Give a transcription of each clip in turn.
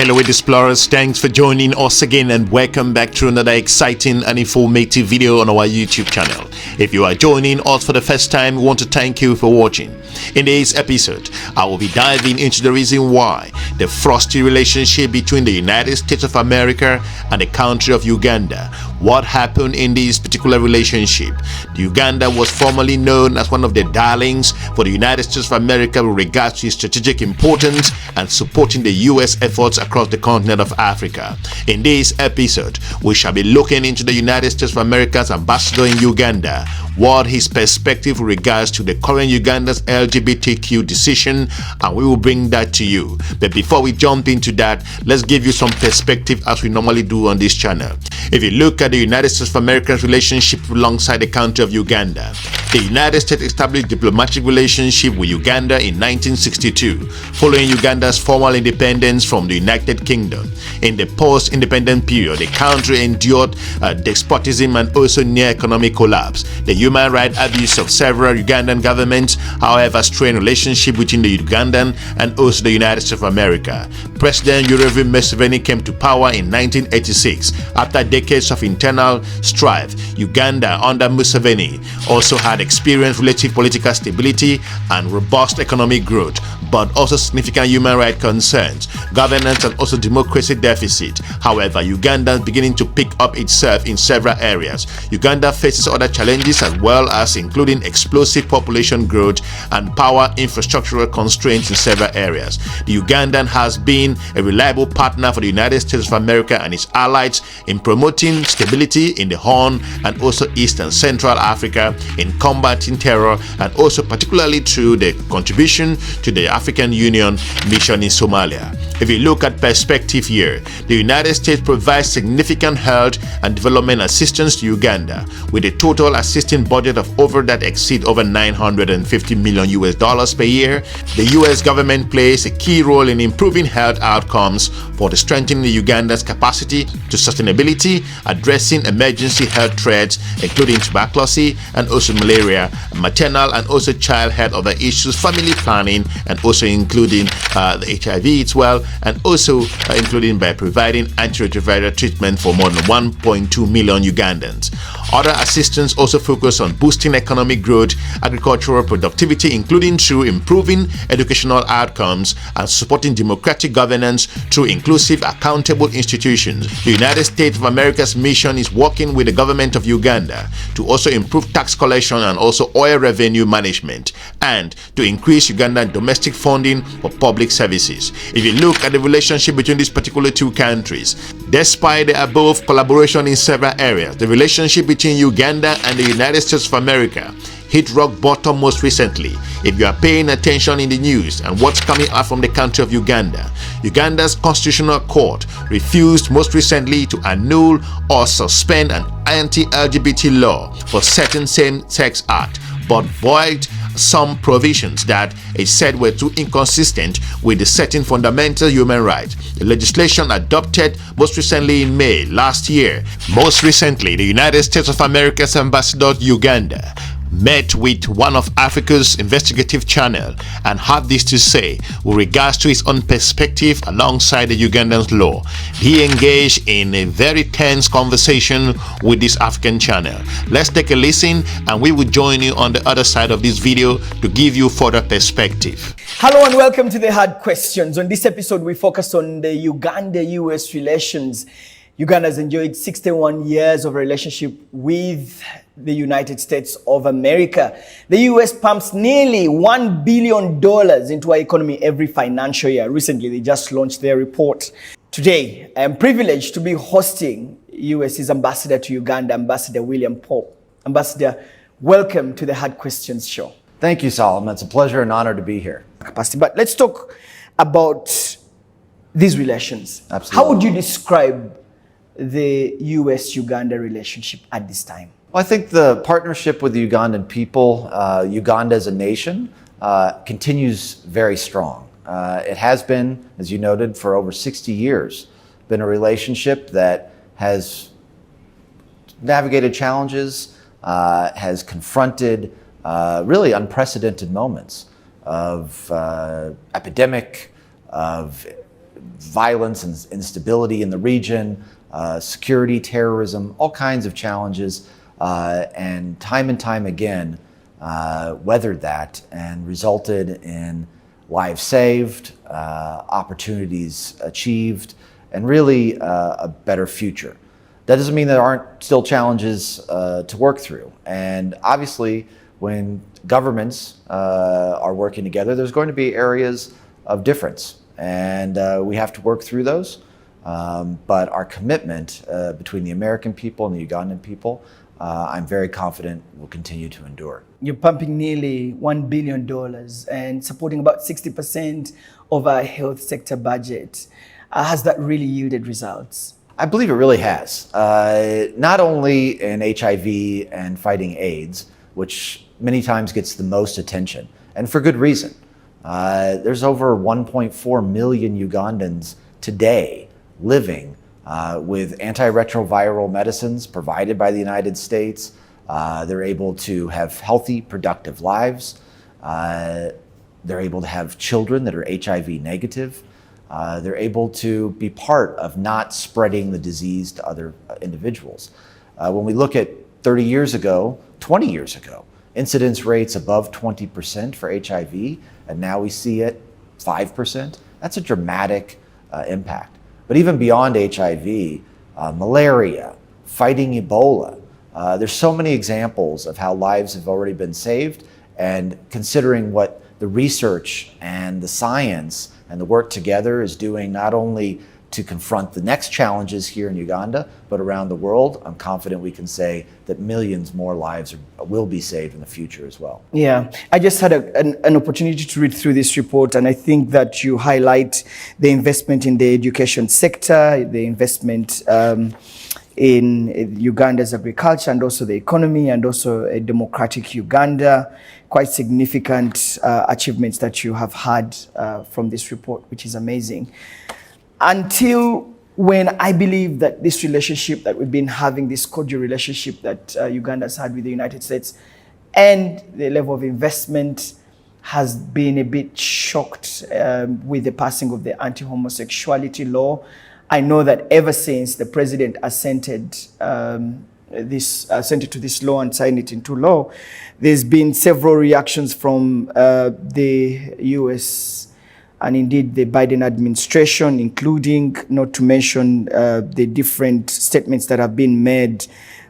Hello explorers, thanks for joining us again and welcome back to another exciting and informative video on our YouTube channel. If you are joining us for the first time, we want to thank you for watching. In today's episode, I will be diving into the reason why the frosty relationship between the United States of America and the country of Uganda. What happened in this particular relationship? Uganda was formerly known as one of the darlings for the United States of America with regards to its strategic importance and supporting the U.S. efforts across the continent of Africa. In this episode, we shall be looking into the United States of America's ambassador in Uganda, what his perspective with regards to the current Uganda's LGBTQ decision, and we will bring that to you. But before we jump into that, let's give you some perspective as we normally do on this channel. If you look at the United States of America's relationship alongside the country of Uganda, the United States established diplomatic relationship with Uganda in 1962, following Uganda's formal independence from the United Kingdom. In the post-independent period, the country endured despotism and also near economic collapse. The human rights abuse of several Ugandan governments, however, strained relationship between the Ugandan and also the United States of America. President Yoweri Museveni came to power in 1986 after decades of internal strife. Uganda under Museveni also had experienced relative political stability and robust economic growth, but also significant human rights concerns, governance and also democracy deficit. However, Uganda is beginning to pick up itself in several areas. Uganda faces other challenges as well as including explosive population growth and power infrastructural constraints in several areas. The Ugandan has been a reliable partner for the United States of America and its allies in promoting stability in the Horn and also East and Central Africa, in combating terror, and also particularly through the contribution to the African Union mission in Somalia. If you look at perspective here, the United States provides significant health and development assistance to Uganda, with a total assisting budget of over $950 million US per year. The US government plays a key role in improving health outcomes for the strengthening Uganda's capacity to sustainability, addressing emergency health threats including tuberculosis and also malaria, maternal and also child health, other issues, family planning, and also including the HIV as well, and also including by providing antiretroviral treatment for more than 1.2 million Ugandans. Other assistance also focus on boosting economic growth, agricultural productivity, including through improving educational outcomes and supporting democratic governance through inclusive, accountable institutions. The United States of America's mission is working with the government of Uganda to also improve tax collection and also oil revenue management, and to increase Ugandan domestic funding for public services. If you look at the relationship between these particular two countries, despite the above collaboration in several areas, the relationship between Uganda and the United States of America hit rock bottom most recently. If you are paying attention in the news and what's coming out from the country of Uganda, Uganda's constitutional court refused most recently to annul or suspend an anti-LGBT law for certain same-sex acts, but void some provisions that it said were too inconsistent with the certain fundamental human rights. The legislation adopted most recently in May last year. Most recently, the United States of America's ambassador to Uganda met with one of Africa's Investigative Channel and had this to say with regards to his own perspective alongside the Ugandan's law. He engaged in a very tense conversation with this African channel. Let's take a listen and we will join you on the other side of this video to give you further perspective. Hello and welcome to the Hard Questions. On this episode, we focus on the Uganda-US relations. Uganda has enjoyed 61 years of a relationship with the United States of America. The US pumps nearly $1 billion into our economy every financial year. Recently, they just launched their report. Today, I am privileged to be hosting US's ambassador to Uganda, Ambassador William Pope. Ambassador, welcome to the Hard Questions show. Thank you, Solomon. It's a pleasure and honor to be here. But let's talk about these relations. Absolutely. How would you describe the US-Uganda relationship at this time? Well, I think the partnership with the Ugandan people, Uganda as a nation, continues very strong. It has been, as you noted, for over 60 years, been a relationship that has navigated challenges, has confronted really unprecedented moments of epidemic, of violence and instability in the region, security, terrorism, all kinds of challenges, and time again weathered that and resulted in lives saved, opportunities achieved, and really a better future. That doesn't mean there aren't still challenges to work through. And obviously, when governments are working together, there's going to be areas of difference. And we have to work through those. But our commitment between the American people and the Ugandan people, I'm very confident will continue to endure. You're pumping nearly $1 billion and supporting about 60% of our health sector budget. Has that really yielded results? I believe it really has. Not only in HIV and fighting AIDS, which many times gets the most attention, and for good reason. There's over 1.4 million Ugandans today living with antiretroviral medicines provided by the United States. They're able to have healthy, productive lives. They're able to have children that are HIV negative. They're able to be part of not spreading the disease to other individuals. When we look at 30 years ago, 20 years ago, incidence rates above 20% for HIV, and now we see it 5%. That's a dramatic impact. But even beyond HIV, malaria, fighting Ebola, there's so many examples of how lives have already been saved, and considering what the research and the science and the work together is doing not only to confront the next challenges here in Uganda, but around the world, I'm confident we can say that millions more lives will be saved in the future as well. Yeah, I just had an opportunity to read through this report, and I think that you highlight the investment in the education sector, the investment in Uganda's agriculture and also the economy, and also a democratic Uganda. Quite significant achievements that you have had from this report, which is amazing. Until when I believe that this relationship that we've been having, this cordial relationship that Uganda has had with the United States, and the level of investment has been a bit shocked with the passing of the anti-homosexuality law. I know that ever since the president assented to this law and signed it into law, there's been several reactions from the US and indeed the Biden administration, including, not to mention, the different statements that have been made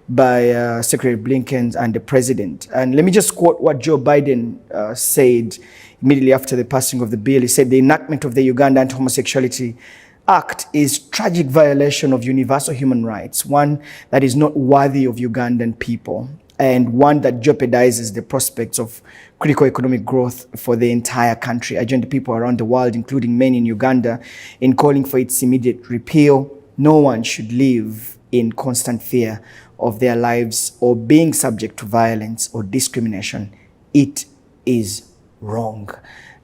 by Secretary Blinken and the president. And let me just quote what Joe Biden said immediately after the passing of the bill. He said, "The enactment of the Uganda Anti-Homosexuality Act is tragic violation of universal human rights, one that is not worthy of Ugandan people, and one that jeopardizes the prospects of critical economic growth for the entire country. I join the people around the world, including many in Uganda, in calling for its immediate repeal. No one should live in constant fear of their lives or being subject to violence or discrimination. It is wrong."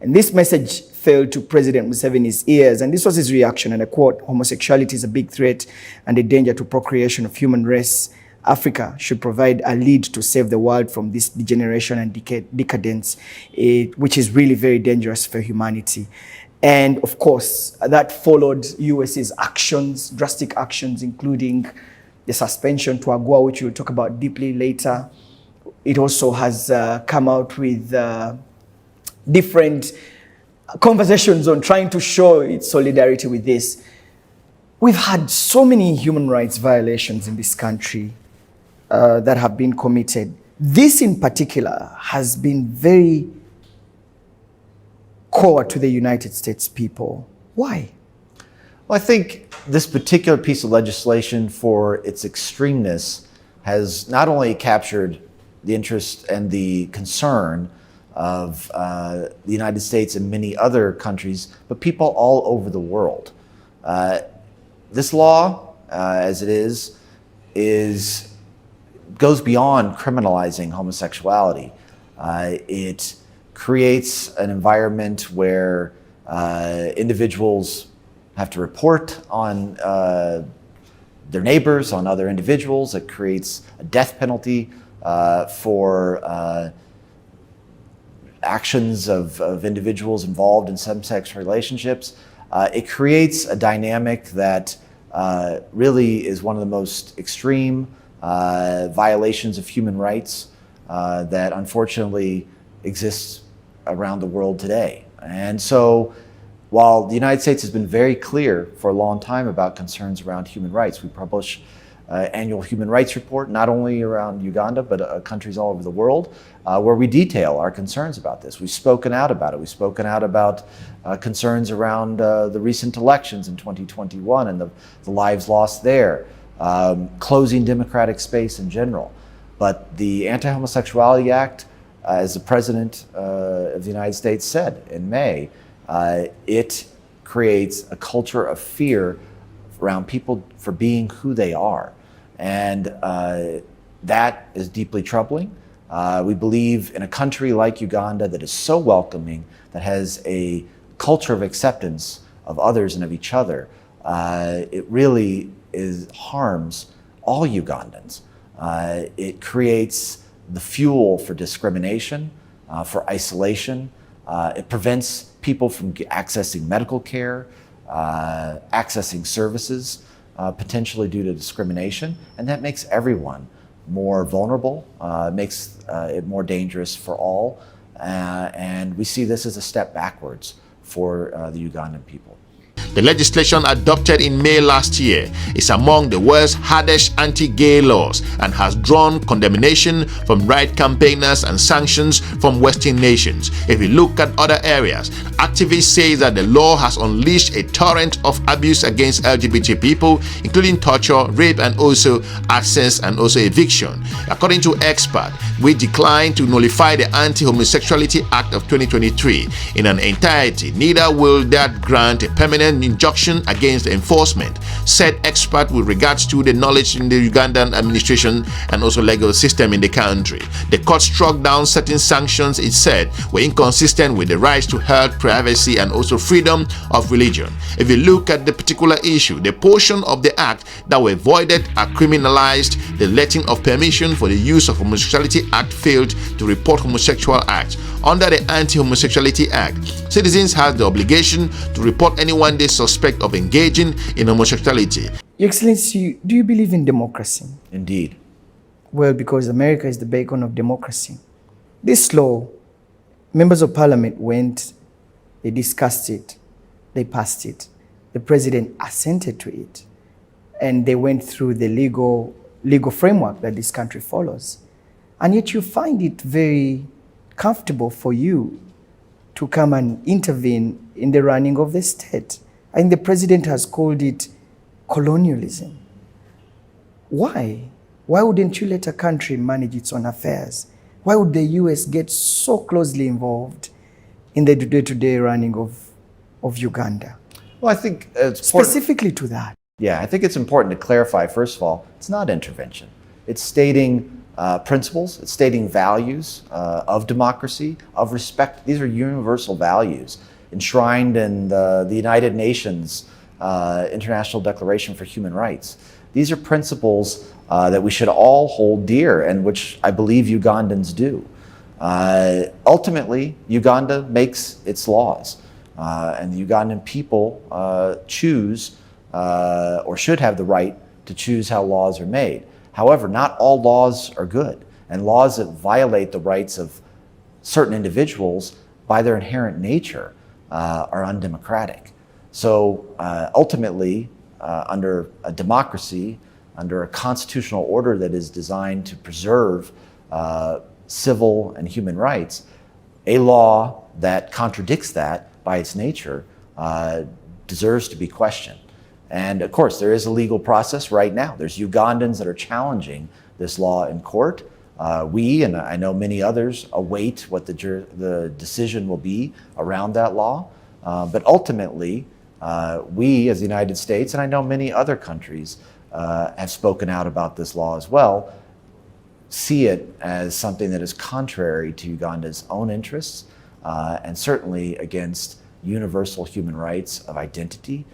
And this message fell to President Museveni's ears, and this was his reaction, and I quote, "Homosexuality is a big threat and a danger to procreation of human race. Africa should provide a lead to save the world from this degeneration and decadence, which is really very dangerous for humanity." And of course, that followed US's actions, drastic actions, including the suspension to Agoa, which we'll talk about deeply later. It also has come out with different conversations on trying to show its solidarity with this. We've had so many human rights violations in this country that have been committed. This in particular has been very core to the United States people. Why? Well, I think this particular piece of legislation, for its extremeness, has not only captured the interest and the concern of the United States and many other countries, but people all over the world. This law, as it is goes beyond criminalizing homosexuality. It creates an environment where individuals have to report on their neighbors, on other individuals. It creates a death penalty for actions of individuals involved in same-sex relationships. It creates a dynamic that really is one of the most extreme violations of human rights that unfortunately exists around the world today. And so while the United States has been very clear for a long time about concerns around human rights, we publish annual human rights report, not only around Uganda, but countries all over the world, where we detail our concerns about this. We've spoken out about it. We've spoken out about concerns around the recent elections in 2021 and the lives lost there, closing democratic space in general. But the Anti-Homosexuality Act, as the President of the United States said in May, it creates a culture of fear around people for being who they are. And that is deeply troubling. We believe in a country like Uganda that is so welcoming, that has a culture of acceptance of others and of each other. It really harms all Ugandans. It creates the fuel for discrimination, for isolation. It prevents people from accessing medical care, accessing services, potentially due to discrimination, and that makes everyone more vulnerable, makes it more dangerous for all, and we see this as a step backwards for the Ugandan people. The legislation adopted in May last year is among the world's hardest anti-gay laws and has drawn condemnation from right campaigners and sanctions from Western nations. If you look at other areas, activists say that the law has unleashed a torrent of abuse against LGBT people, including torture, rape, and also access and also eviction. According to experts, we declined to nullify the Anti-Homosexuality Act of 2023 in an entirety. Neither will that grant a permanent injunction against enforcement, said expert with regards to the knowledge in the Ugandan administration and also legal system in the country. The court struck down certain sanctions it said were inconsistent with the rights to health, privacy, and also freedom of religion. If you look at the particular issue, the portion of the act that were voided are criminalized. The letting of permission for the use of Homosexuality Act failed to report homosexual acts. Under the Anti-Homosexuality Act, citizens have the obligation to report anyone they suspect of engaging in homosexuality. Your Excellency, do you believe in democracy? Indeed. Well, because America is the beacon of democracy. This law, members of parliament went, they discussed it, they passed it. The president assented to it, and they went through the legal framework that this country follows. And yet you find it very comfortable for you to come and intervene in the running of the state. I think the president has called it colonialism. Why? Why wouldn't you let a country manage its own affairs? Why would the US get so closely involved in the day-to-day running of Uganda? Well, I think it's specifically to that. Yeah, I think it's important to clarify, first of all, it's not intervention. It's stating principles, it's stating values of democracy, of respect. These are universal values enshrined in the United Nations International Declaration for Human Rights. These are principles that we should all hold dear, and which I believe Ugandans do. Ultimately, Uganda makes its laws, and the Ugandan people choose or should have the right to choose how laws are made. However, not all laws are good, and laws that violate the rights of certain individuals by their inherent nature are undemocratic. So ultimately, under a democracy, under a constitutional order that is designed to preserve civil and human rights, a law that contradicts that by its nature deserves to be questioned. And of course, there is a legal process right now. There's Ugandans that are challenging this law in court. We, and I know many others, await what the decision will be around that law. But ultimately, we as the United States, and I know many other countries have spoken out about this law as well, see it as something that is contrary to Uganda's own interests and certainly against universal human rights of identity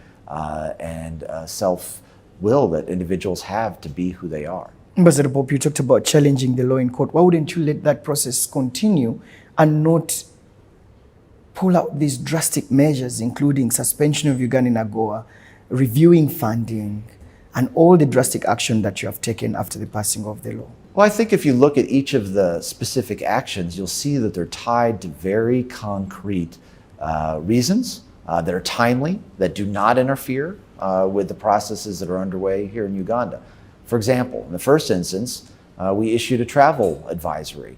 and self-will that individuals have to be who they are. Ambassador Pope, you talked about challenging the law in court. Why wouldn't you let that process continue and not pull out these drastic measures, including suspension of Ugandan Agoa, reviewing funding, and all the drastic action that you have taken after the passing of the law? Well, I think if you look at each of the specific actions, you'll see that they're tied to very concrete reasons that are timely, that do not interfere with the processes that are underway here in Uganda. For example, in the first instance, we issued a travel advisory.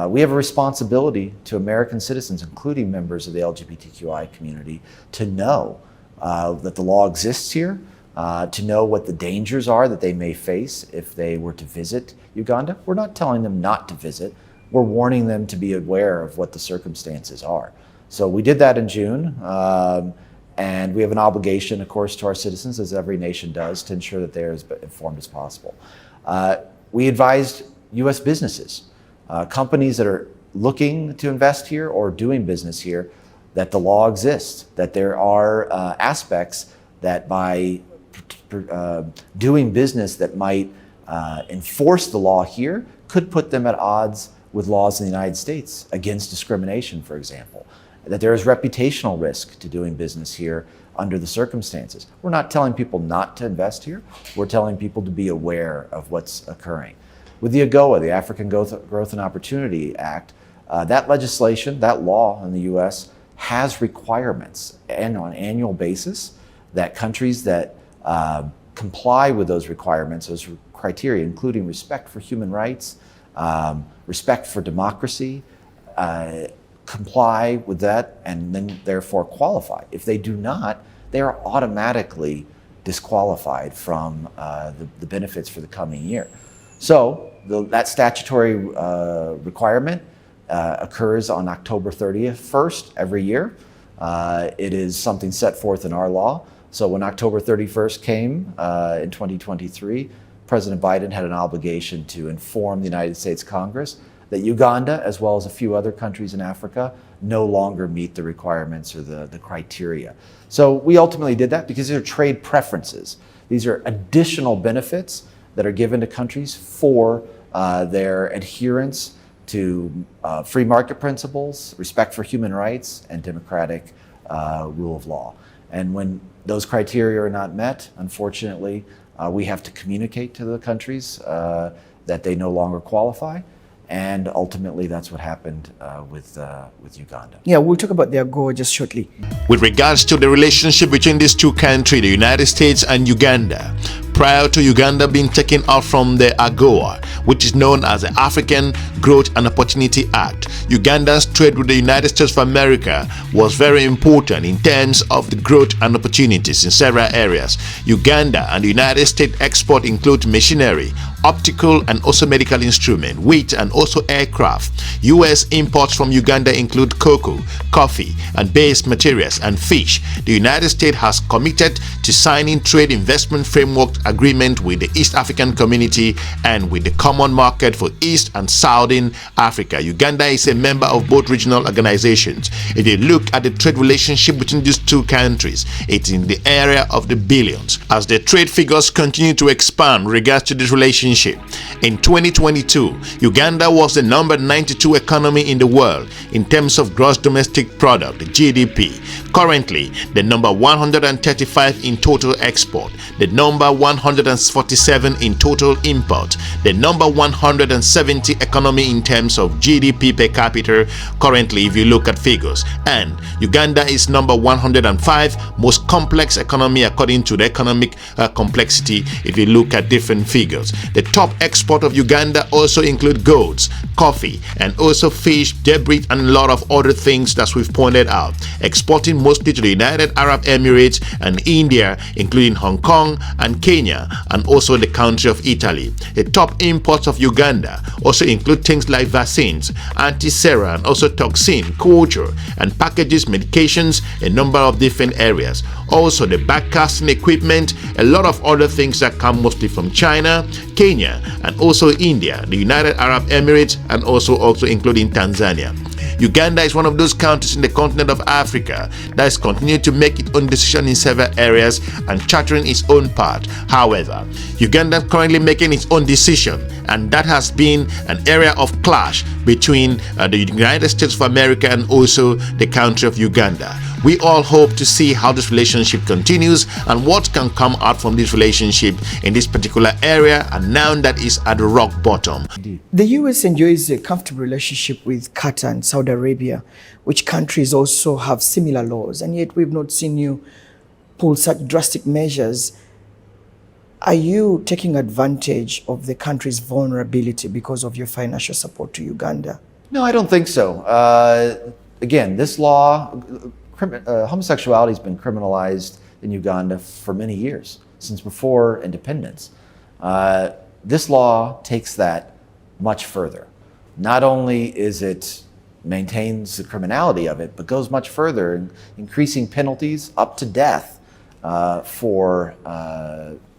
We have a responsibility to American citizens, including members of the LGBTQI community, to know that the law exists here, to know what the dangers are that they may face if they were to visit Uganda. We're not telling them not to visit. We're warning them to be aware of what the circumstances are. So we did that in June, and we have an obligation, of course, to our citizens, as every nation does, to ensure that they're as informed as possible. We advised U.S. businesses, companies that are looking to invest here or doing business here, that the law exists, that there are aspects that by doing business that might enforce the law here could put them at odds with laws in the United States against discrimination, for example. That there is reputational risk to doing business here under the circumstances. We're not telling people not to invest here. We're telling people to be aware of what's occurring. With the Agoa, the African Growth and Opportunity Act, that legislation, that law in the US has requirements, and on an annual basis, that countries that comply with those requirements, those criteria, including respect for human rights, respect for democracy, comply with that and then therefore qualify. If they do not, they are automatically disqualified from the benefits for the coming year. So that statutory requirement occurs on October 30th, first every year. It is something set forth in our law. So when October 31st came in 2023, President Biden had an obligation to inform the United States Congress that Uganda, as well as a few other countries in Africa, no longer meet the requirements or the criteria. So we ultimately did that because these are trade preferences. These are additional benefits that are given to countries for their adherence to free market principles, respect for human rights, and democratic rule of law. And when those criteria are not met, unfortunately, we have to communicate to the countries that they no longer qualify. And ultimately, that's what happened with Uganda. Yeah, we'll talk about the Agoa just shortly. With regards to the relationship between these two countries, the United States and Uganda, prior to Uganda being taken out from the Agoa, which is known as the African Growth and Opportunity Act, Uganda's trade with the United States of America was very important in terms of the growth and opportunities in several areas. Uganda and the United States export include machinery, optical and also medical instrument, wheat and also aircraft. US imports from Uganda include cocoa, coffee and base materials and fish. The United States has committed to signing trade investment framework agreement with the East African Community and with the Common Market for East and Southern Africa. Uganda is a member of both regional organizations. If you look at the trade relationship between these two countries, it's in the area of the billions. As the trade figures continue to expand with regards to this relationship, in 2022, Uganda was the number 92 economy in the world in terms of gross domestic product, GDP. Currently, the number 135 in total export, the number 147 in total import, the number 170 economy in terms of GDP per capita currently if you look at figures, and Uganda is number 105 most complex economy according to the economic complexity if you look at different figures. The top export of Uganda also include goods, coffee and also fish, debris and a lot of other things that we've pointed out, exporting mostly to the United Arab Emirates and India, including Hong Kong and Kenya and also the country of Italy. The top imports of Uganda also include things like vaccines, anti-sera and also toxin, culture and packages, medications, a number of different areas. Also the backcasting equipment, a lot of other things that come mostly from China, Kenya and also India, the United Arab Emirates and also including Tanzania. Uganda is one of those countries in the continent of Africa that is continuing to make its own decision in several areas and chartering its own path. However, Uganda is currently making its own decision, and that has been an area of clash between the United States of America and also the country of Uganda. We all hope to see how this relationship continues and what can come out from this relationship in this particular area, and now that is at the rock bottom. The US enjoys a comfortable relationship with Qatar and Saudi Arabia, which countries also have similar laws, and yet we've not seen you pull such drastic measures. Are you taking advantage of the country's vulnerability because of your financial support to Uganda? No, I don't think so. Again, this law, homosexuality has been criminalized in Uganda for many years, since before independence. This law takes that much further. Not only is it maintains the criminality of it, but goes much further, increasing penalties up to death for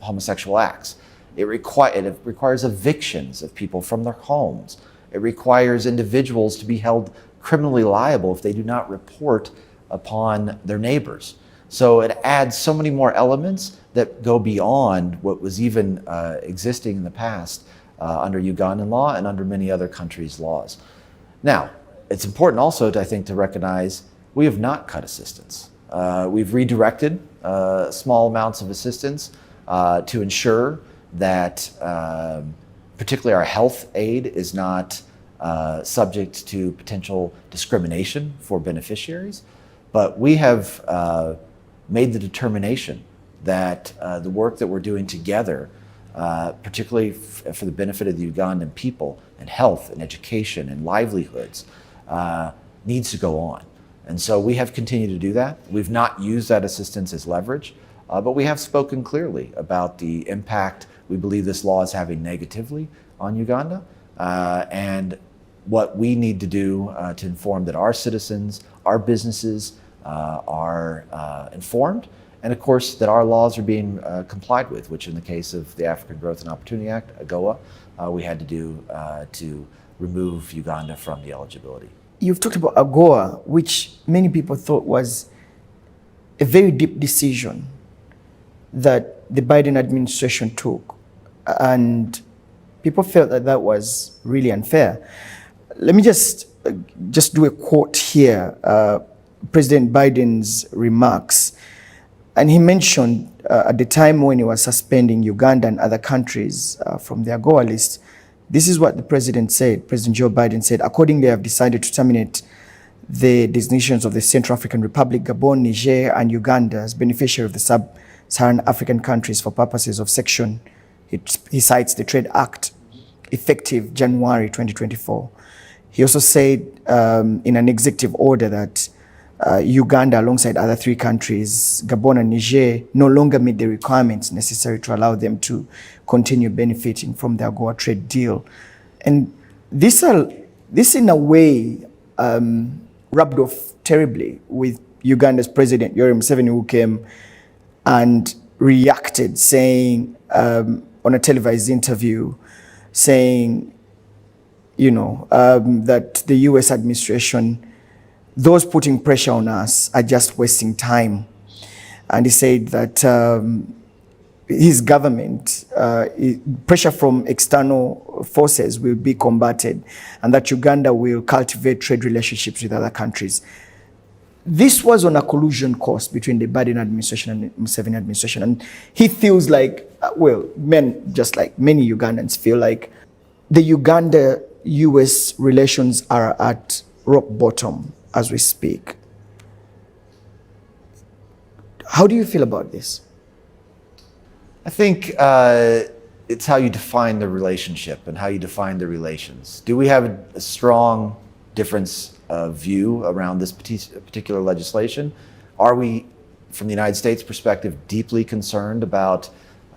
homosexual acts. It requires evictions of people from their homes. It requires individuals to be held criminally liable if they do not report upon their neighbors. So it adds so many more elements that go beyond what was even existing in the past under Ugandan law and under many other countries' laws. Now, it's important also, I think, to recognize we have not cut assistance. We've redirected small amounts of assistance to ensure that particularly our health aid is not subject to potential discrimination for beneficiaries. But we have made the determination that the work that we're doing together, particularly for the benefit of the Ugandan people and health and education and livelihoods, needs to go on. And so we have continued to do that. We've not used that assistance as leverage, but we have spoken clearly about the impact we believe this law is having negatively on Uganda, and what we need to do to inform that our citizens, our businesses are informed, and of course that our laws are being complied with, which in the case of the African Growth and Opportunity Act, Agoa, we had to do to remove Uganda from the eligibility. You've talked about Agoa, which many people thought was a very deep decision that the Biden administration took, and people felt that that was really unfair. Let me just do a quote here, President Biden's remarks. And he mentioned at the time when he was suspending Uganda and other countries from the Agoa list, this is what the president said. President Joe Biden said, accordingly, I have decided to terminate the designations of the Central African Republic, Gabon, Niger, and Uganda as beneficiary of the sub-Saharan African countries for purposes of section, he cites the Trade Act, effective January 2024. He also said in an executive order that Uganda, alongside other three countries, Gabon and Niger, no longer meet the requirements necessary to allow them to continue benefiting from the Agoa trade deal. And this in a way rubbed off terribly with Uganda's president, Yoweri Museveni, who came and reacted, saying on a televised interview, saying, that the US administration, those putting pressure on us are just wasting time. And he said that his government, pressure from external forces will be combated, and that Uganda will cultivate trade relationships with other countries. This was on a collusion course between the Biden administration and the Museveni administration. And he feels like, just like many Ugandans feel like the Uganda-US relations are at rock bottom as we speak. How do you feel about this? I think it's how you define the relationship and how you define the relations. Do we have a strong difference of view around this particular legislation? Are we, from the United States perspective, deeply concerned about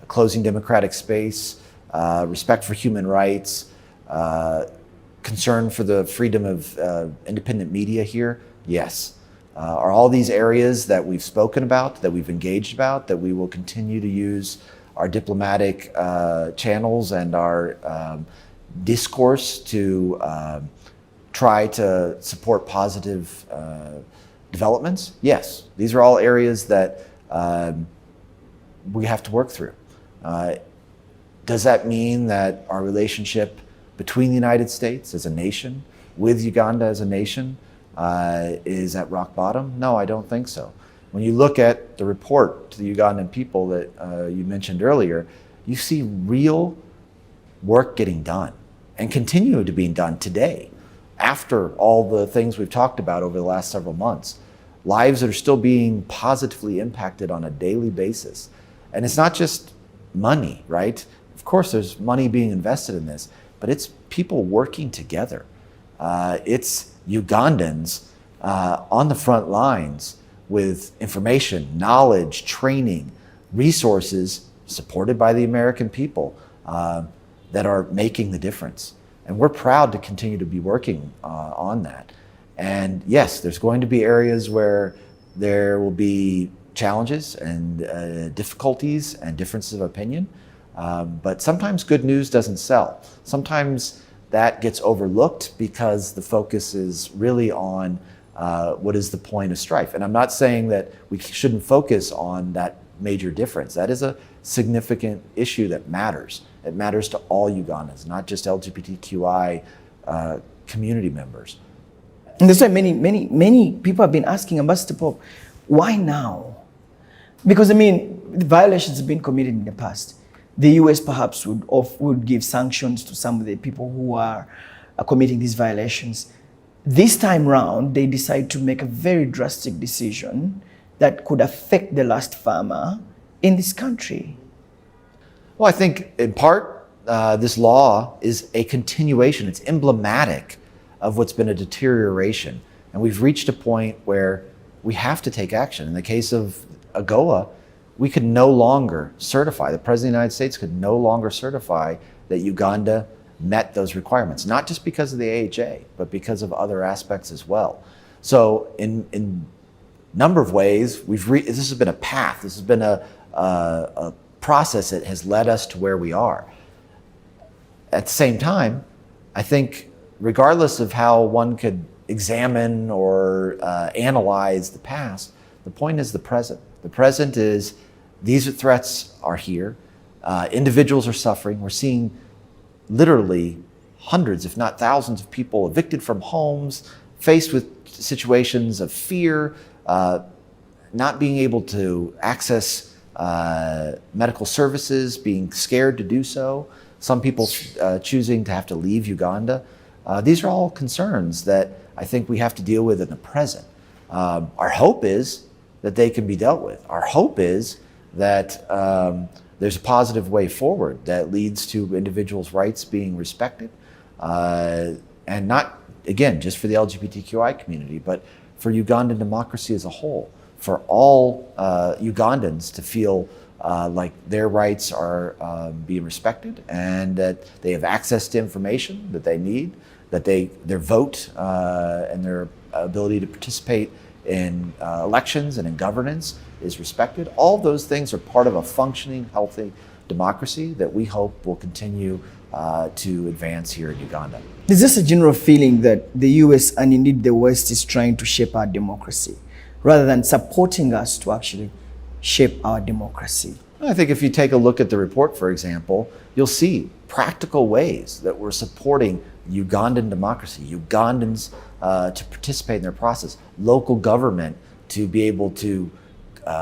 closing democratic space, respect for human rights, concern for the freedom of independent media here? Yes. Are all these areas that we've spoken about, that we've engaged about, that we will continue to use our diplomatic channels and our discourse to try to support positive developments? Yes, these are all areas that we have to work through. Does that mean that our relationship between the United States as a nation, with Uganda as a nation, is at rock bottom? No, I don't think so. When you look at the report to the Ugandan people that you mentioned earlier, you see real work getting done and continue to be done today. After all the things we've talked about over the last several months, lives that are still being positively impacted on a daily basis. And it's not just money, right? Of course, there's money being invested in this, but it's people working together. It's Ugandans on the front lines with information, knowledge, training, resources supported by the American people that are making the difference. And we're proud to continue to be working on that. And yes, there's going to be areas where there will be challenges and difficulties and differences of opinion. But sometimes good news doesn't sell. Sometimes that gets overlooked because the focus is really on what is the point of strife. And I'm not saying that we shouldn't focus on that major difference. That is a significant issue that matters. It matters to all Ugandans, not just LGBTQI community members. And that's why many people have been asking Ambassador Pope, why now? Because I mean, the violations have been committed in the past. The US perhaps would give sanctions to some of the people who are committing these violations. This time round, they decide to make a very drastic decision that could affect the last farmer in this country. Well, I think in part, this law is a continuation. It's emblematic of what's been a deterioration. And we've reached a point where we have to take action. In the case of Agoa, we could no longer certify, the President of the United States could no longer certify that Uganda met those requirements, not just because of the AHA, but because of other aspects as well. So in a number of ways, this has been a path, this has been a process that has led us to where we are. At the same time, I think regardless of how one could examine or analyze the past, the point is the present. The present is these threats are here. Individuals are suffering. We're seeing literally hundreds, if not thousands of people evicted from homes, faced with situations of fear, not being able to access medical services, being scared to do so. Some people choosing to have to leave Uganda. These are all concerns that I think we have to deal with in the present. Our hope is that they can be dealt with. Our hope is that there's a positive way forward that leads to individuals' rights being respected, and not, again, just for the LGBTQI community, but for Ugandan democracy as a whole, for all Ugandans to feel like their rights are being respected and that they have access to information that they need, that their vote and their ability to participate in elections and in governance is respected. All those things are part of a functioning, healthy democracy that we hope will continue to advance here in Uganda. There's just a general feeling that the US and indeed the West is trying to shape our democracy rather than supporting us to actually shape our democracy. I think if you take a look at the report, for example, you'll see practical ways that we're supporting Ugandan democracy, Ugandans to participate in their process, local government to be able to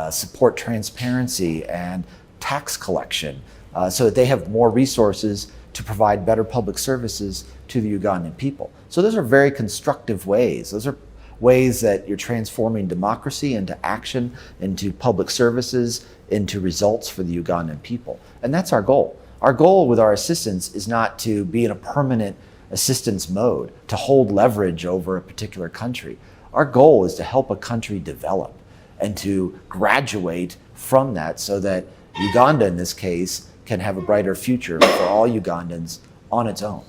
support transparency and tax collection so that they have more resources to provide better public services to the Ugandan people. So those are very constructive ways. Those are ways that you're transforming democracy into action, into public services, into results for the Ugandan people. And that's our goal. Our goal with our assistance is not to be in a permanent assistance mode, to hold leverage over a particular country. Our goal is to help a country develop and to graduate from that so that Uganda, in this case, can have a brighter future for all Ugandans on its own.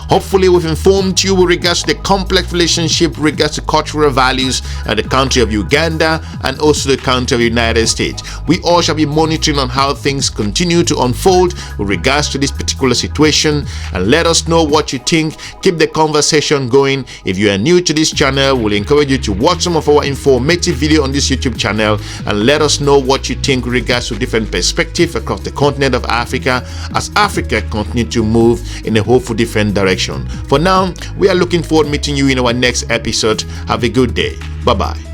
Hopefully we've informed you with regards to the complex relationship with regards to cultural values and the country of Uganda and also the country of the United States. We all shall be monitoring on how things continue to unfold with regards to this particular situation, and let us know what you think. Keep the conversation going. If you are new to this channel, we'll encourage you to watch some of our informative video on this YouTube channel and let us know what you think with regards to different perspectives across the continent of Africa as Africa continues to move in a hopeful different direction. For now, we are looking forward to meeting you in our next episode. Have a good day. Bye-bye.